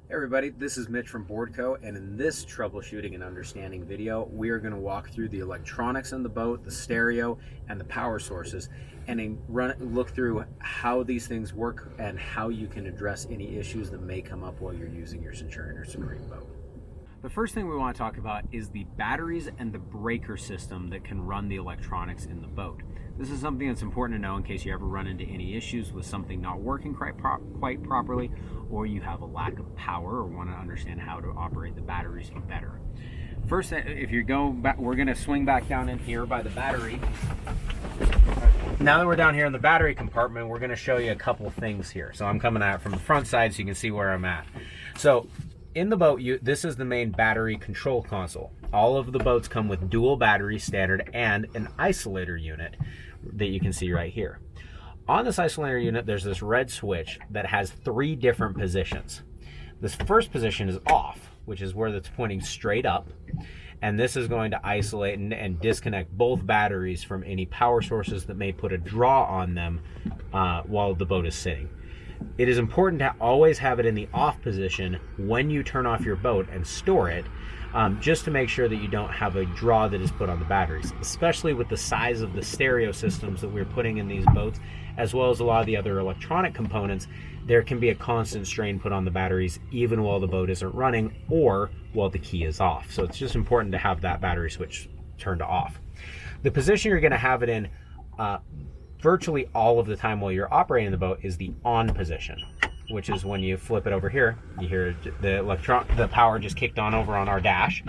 Hey everybody, this is Mitch from BoardCo, and in this troubleshooting and understanding video, we are going to walk through the electronics in the boat, the stereo, and the power sources, and look through how these things work and how you can address any issues that may come up while you're using your Centurion or Supreme boat. The first thing we want to talk about is the batteries and the breaker system that can run the electronics in the boat. This is something that's important to know in case you ever run into any issues with something not working quite properly, or you have a lack of power or want to understand how to operate the batteries better. First, if you go back, we're going to swing back down in here by the battery. Now that we're down here in the battery compartment, we're going to show you a couple things here. So I'm coming out from the front side so you can see where I'm at. So in the boat, this is the main battery control console. All of the boats come with dual battery standard and an isolator unit that you can see right here. On this isolator unit, there's this red switch that has 3 different positions. This first position is off, which is where it's pointing straight up. And this is going to isolate and disconnect both batteries from any power sources that may put a draw on them while the boat is sitting. It is important to always have it in the off position when you turn off your boat and store it, just to make sure that you don't have a draw that is put on the batteries, especially with the size of the stereo systems that we're putting in these boats, as well as a lot of the other electronic components. There can be a constant strain put on the batteries even while the boat isn't running or while the key is off. So it's just important to have that battery switch turned off. The position you're going to have it in virtually all of the time while you're operating the boat is the on position, which is when you flip it over here, you hear the power just kicked on over on our dash,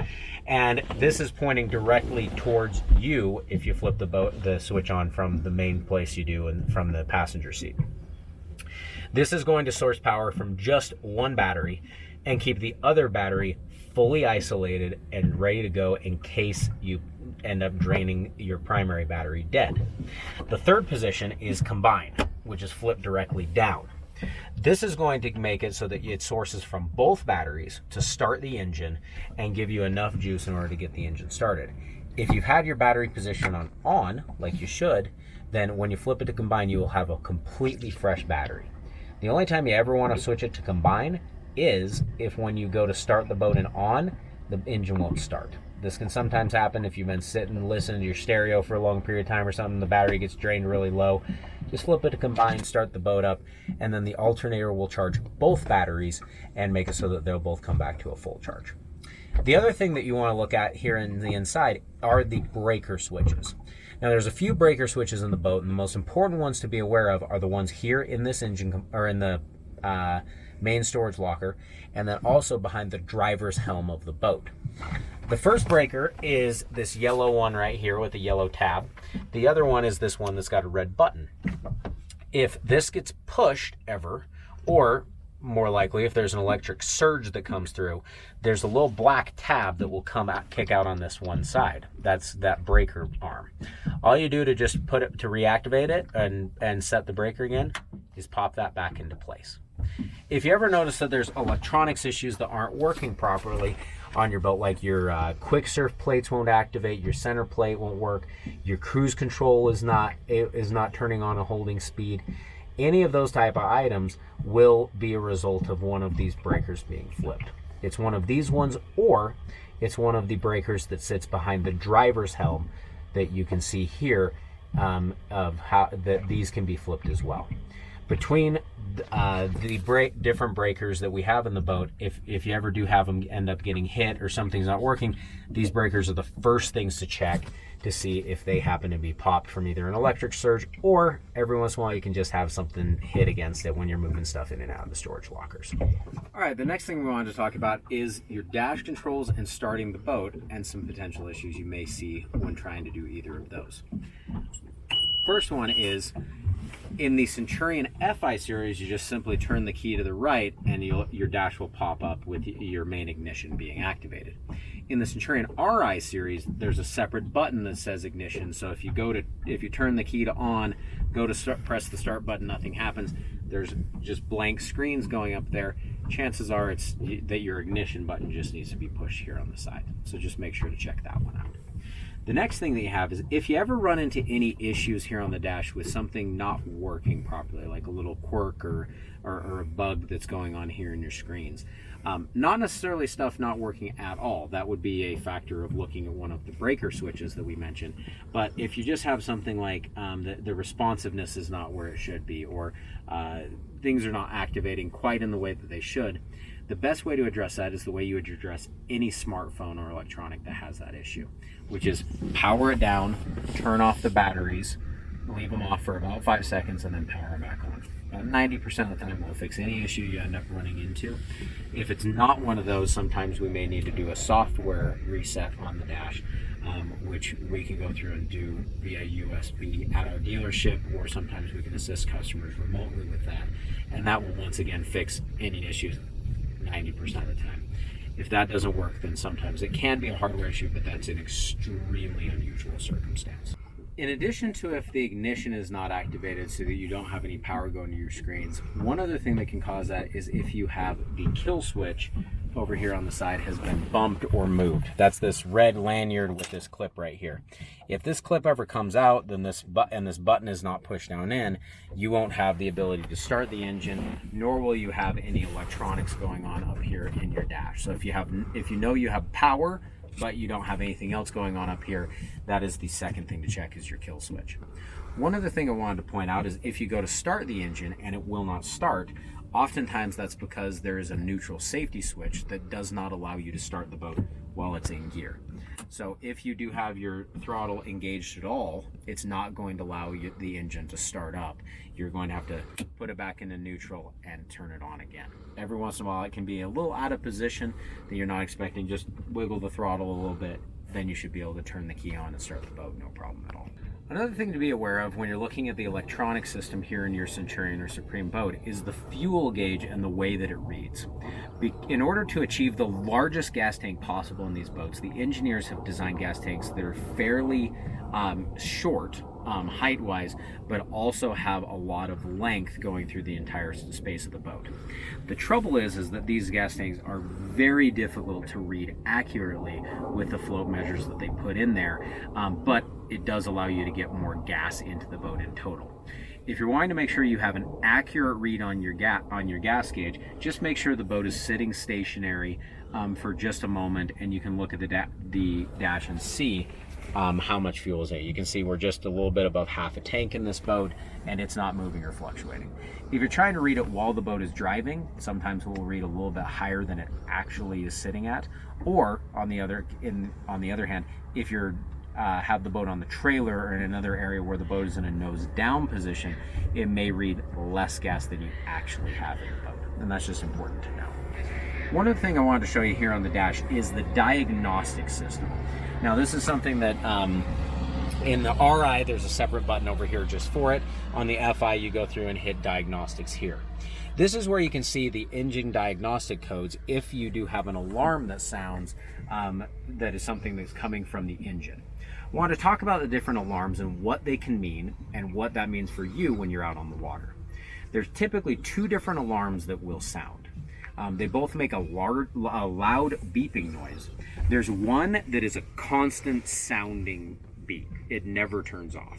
and this is pointing directly towards you if you flip the switch on from the main place you do and from the passenger seat. This is going to source power from just one battery and keep the other battery fully isolated and ready to go in case you end up draining your primary battery dead. The third position is combine, which is flipped directly down. This is going to make it so that it sources from both batteries to start the engine and give you enough juice in order to get the engine started. If you've had your battery position on, like you should, then when you flip it to combine, you will have a completely fresh battery. The only time you ever want to switch it to combine is if when you go to start the boat and on, the engine won't start. This can sometimes happen if you've been sitting and listening to your stereo for a long period of time or something, the battery gets drained really low. Just flip it to combine, start the boat up, and then the alternator will charge both batteries and make it so that they'll both come back to a full charge. The other thing that you want to look at here in the inside are the breaker switches. Now there's a few breaker switches in the boat, and the most important ones to be aware of are the ones here in this engine, or in the main storage locker, and then also behind the driver's helm of the boat. The first breaker is this yellow one right here with a yellow tab. The other one is this one that's got a red button. If this gets pushed ever, or more likely if there's an electric surge that comes through, there's a little black tab that will kick out on this one side. That's that breaker arm. All you do to just put it to reactivate it and set the breaker again is pop that back into place. If you ever notice that there's electronics issues that aren't working properly on your boat, like your quick surf plates won't activate, your center plate won't work, your cruise control is not turning on a holding speed, any of those type of items will be a result of one of these breakers being flipped. It's one of these ones, or it's one of the breakers that sits behind the driver's helm that you can see here, of how that these can be flipped as well. Between the different breakers that we have in the boat, if you ever do have them end up getting hit or something's not working, these breakers are the first things to check to see if they happen to be popped from either an electric surge, or every once in a while you can just have something hit against it when you're moving stuff in and out of the storage lockers. All right, the next thing we wanted to talk about is your dash controls and starting the boat, and some potential issues you may see when trying to do either of those. First one is, in the Centurion FI series, you just simply turn the key to the right and your dash will pop up with your main ignition being activated. In the Centurion RI series, there's a separate button that says ignition. So if you turn the key to on, go to press the start button, nothing happens. There's just blank screens going up there. Chances are that your ignition button just needs to be pushed here on the side. So just make sure to check that one out. The next thing that you have is if you ever run into any issues here on the dash with something not working properly, like a little quirk or a bug that's going on here in your screens. Not necessarily stuff not working at all. That would be a factor of looking at one of the breaker switches that we mentioned. But if you just have something like the responsiveness is not where it should be, or things are not activating quite in the way that they should, the best way to address that is the way you would address any smartphone or electronic that has that issue, which is power it down, turn off the batteries, leave them off for about 5 seconds, and then power them back on. About 90% of the time will fix any issue you end up running into. If it's not one of those, sometimes we may need to do a software reset on the dash, which we can go through and do via USB at our dealership, or sometimes we can assist customers remotely with that. And that will once again fix any issues 90% of the time. If that doesn't work, then sometimes it can be a hardware issue, but that's an extremely unusual circumstance. In addition to if the ignition is not activated so that you don't have any power going to your screens, one other thing that can cause that is if you have the kill switch over here on the side has been bumped or moved. That's this red lanyard with this clip right here. If this clip ever comes out, then this button is not pushed down in, you won't have the ability to start the engine, nor will you have any electronics going on up here in your dash. So if you know you have power, but you don't have anything else going on up here, that is the second thing to check, is your kill switch. One other thing I wanted to point out is if you go to start the engine and it will not start, oftentimes that's because there is a neutral safety switch that does not allow you to start the boat while it's in gear. So if you do have your throttle engaged at all, it's not going to allow the engine to start up. You're going to have to put it back into neutral and turn it on again. Every once in a while it can be a little out of position that you're not expecting. Just wiggle the throttle a little bit, then you should be able to turn the key on and start the boat, no problem at all. Another thing to be aware of when you're looking at the electronic system here in your Centurion or Supreme boat is the fuel gauge and the way that it reads. In order to achieve the largest gas tank possible in these boats, the engineers have designed gas tanks that are fairly short height-wise, but also have a lot of length going through the entire space of the boat. The trouble is that these gas tanks are very difficult to read accurately with the float measures that they put in there, but it does allow you to get more gas into the boat in total. If you're wanting to make sure you have an accurate read on your gas gauge, just make sure the boat is sitting stationary for just a moment, and you can look at the dash and see how much fuel is in it. You can see we're just a little bit above half a tank in this boat, and it's not moving or fluctuating. If you're trying to read it while the boat is driving, sometimes we'll read a little bit higher than it actually is sitting at. Or on the other hand, if you're have the boat on the trailer or in another area where the boat is in a nose down position, it may read less gas than you actually have in the boat, and that's just important to know. One other thing I wanted to show you here on the dash is the diagnostic system. Now this is something that in the RI there's a separate button over here just for it. On the FI you go through and hit diagnostics here. This is where you can see the engine diagnostic codes if you do have an alarm that sounds that is something that's coming from the engine. I want to talk about the different alarms and what they can mean and what that means for you when you're out on the water. There's typically two different alarms that will sound. They both make a loud beeping noise. There's one that is a constant sounding beep. It never turns off.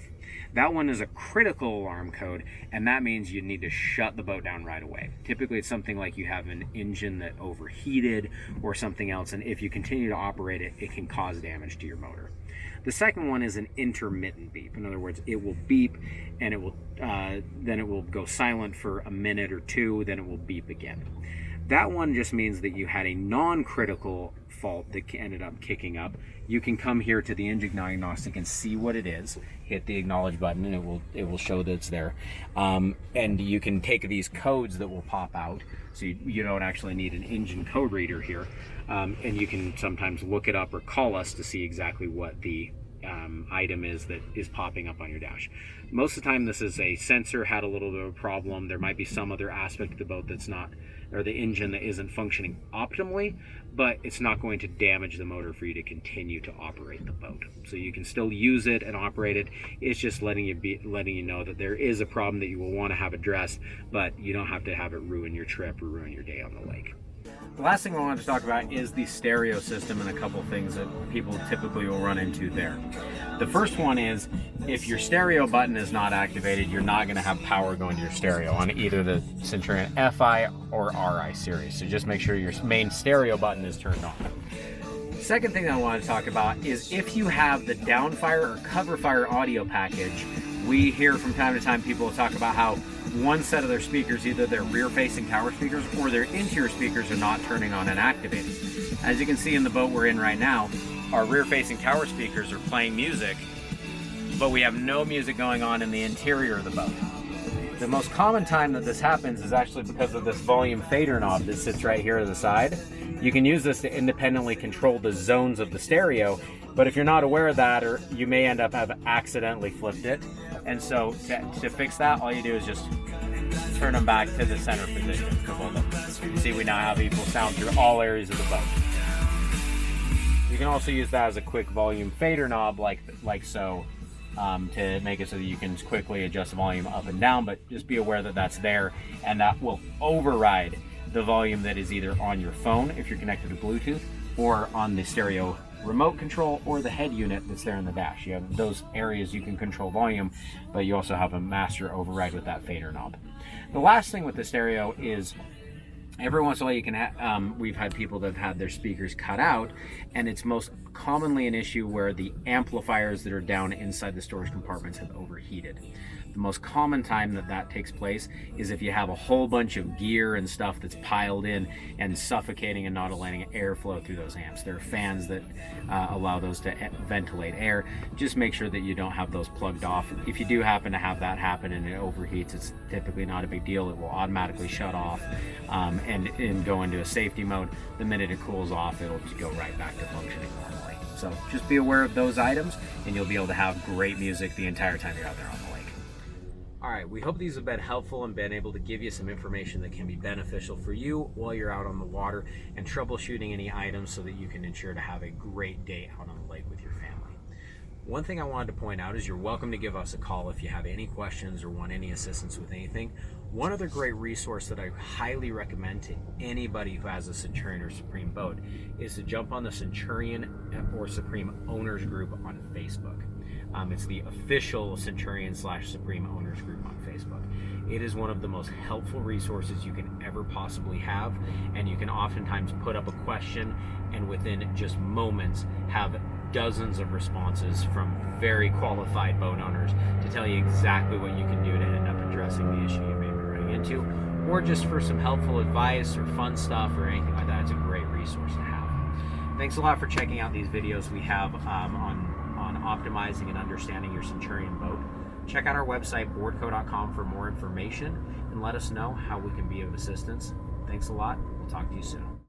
That one is a critical alarm code, and that means you need to shut the boat down right away. Typically it's something like you have an engine that overheated or something else, and if you continue to operate it, it can cause damage to your motor. The second one is an intermittent beep. In other words, it will beep and it will then it will go silent for a minute or two, then it will beep again. That one just means that you had a non-critical fault that ended up kicking up. You can come here to the engine diagnostic and see what it is. Hit the acknowledge button and it will show that it's there. And you can take these codes that will pop out. So you don't actually need an engine code reader here. And you can sometimes look it up or call us to see exactly what the item is that is popping up on your dash. Most of the time this is a sensor had a little bit of a problem. There might be some other aspect of the boat that's not, or the engine that isn't functioning optimally, but it's not going to damage the motor for you to continue to operate the boat. So you can still use it and operate it. It's just letting you know that there is a problem that you will want to have addressed, but you don't have to have it ruin your trip or ruin your day on the lake. The last thing I wanted to talk about is the stereo system and a couple things that people typically will run into there. The first one is, if your stereo button is not activated, you're not going to have power going to your stereo on either the Centurion FI or RI series. So just make sure your main stereo button is turned on. Second thing I want to talk about is if you have the downfire or cover fire audio package, we hear from time to time people talk about how one set of their speakers, either their rear-facing tower speakers or their interior speakers, are not turning on and activated. As you can see in the boat we're in right now, our rear-facing tower speakers are playing music, but we have no music going on in the interior of the boat. The most common time that this happens is actually because of this volume fader knob that sits right here to the side. You can use this to independently control the zones of the stereo, but if you're not aware of that, or you may end up have accidentally flipped it. And so to fix that, all you do is just turn them back to the center position for both of them. You see, we now have equal sound through all areas of the boat. You can also use that as a quick volume fader knob like so, to make it so that you can quickly adjust the volume up and down, but just be aware that that's there, and that will override the volume that is either on your phone if you're connected to Bluetooth, or on the stereo remote control, or the head unit that's there in the dash. You have those areas you can control volume, but you also have a master override with that fader knob. The last thing with the stereo is, every once in a while you can we've had people that have had their speakers cut out, and it's most commonly an issue where the amplifiers that are down inside the storage compartments have overheated. The most common time that that takes place is if you have a whole bunch of gear and stuff that's piled in and suffocating and not allowing airflow through those amps. There are fans that allow those to ventilate air. Just make sure that you don't have those plugged off. If you do happen to have that happen and it overheats, it's typically not a big deal. It will automatically shut off and go into a safety mode. The minute it cools off, it'll just go right back to functioning normally. So just be aware of those items, and you'll be able to have great music the entire time you're out there on the lake. All right, we hope these have been helpful and been able to give you some information that can be beneficial for you while you're out on the water and troubleshooting any items so that you can ensure to have a great day out on the lake with your family. One thing I wanted to point out is you're welcome to give us a call if you have any questions or want any assistance with anything. One other great resource that I highly recommend to anybody who has a Centurion or Supreme boat is to jump on the Centurion or Supreme Owners Group on Facebook. It's the official Centurion/Supreme Owners Group on Facebook. It is one of the most helpful resources you can ever possibly have, and you can oftentimes put up a question and within just moments have dozens of responses from very qualified boat owners to tell you exactly what you can do to end up addressing the issue you may be running into, or just for some helpful advice or fun stuff or anything like that. It's a great resource to have. Thanks a lot for checking out these videos we have on optimizing and understanding your Centurion boat. Check out our website, BoardCo.com, for more information, and let us know how we can be of assistance. Thanks a lot. We'll talk to you soon.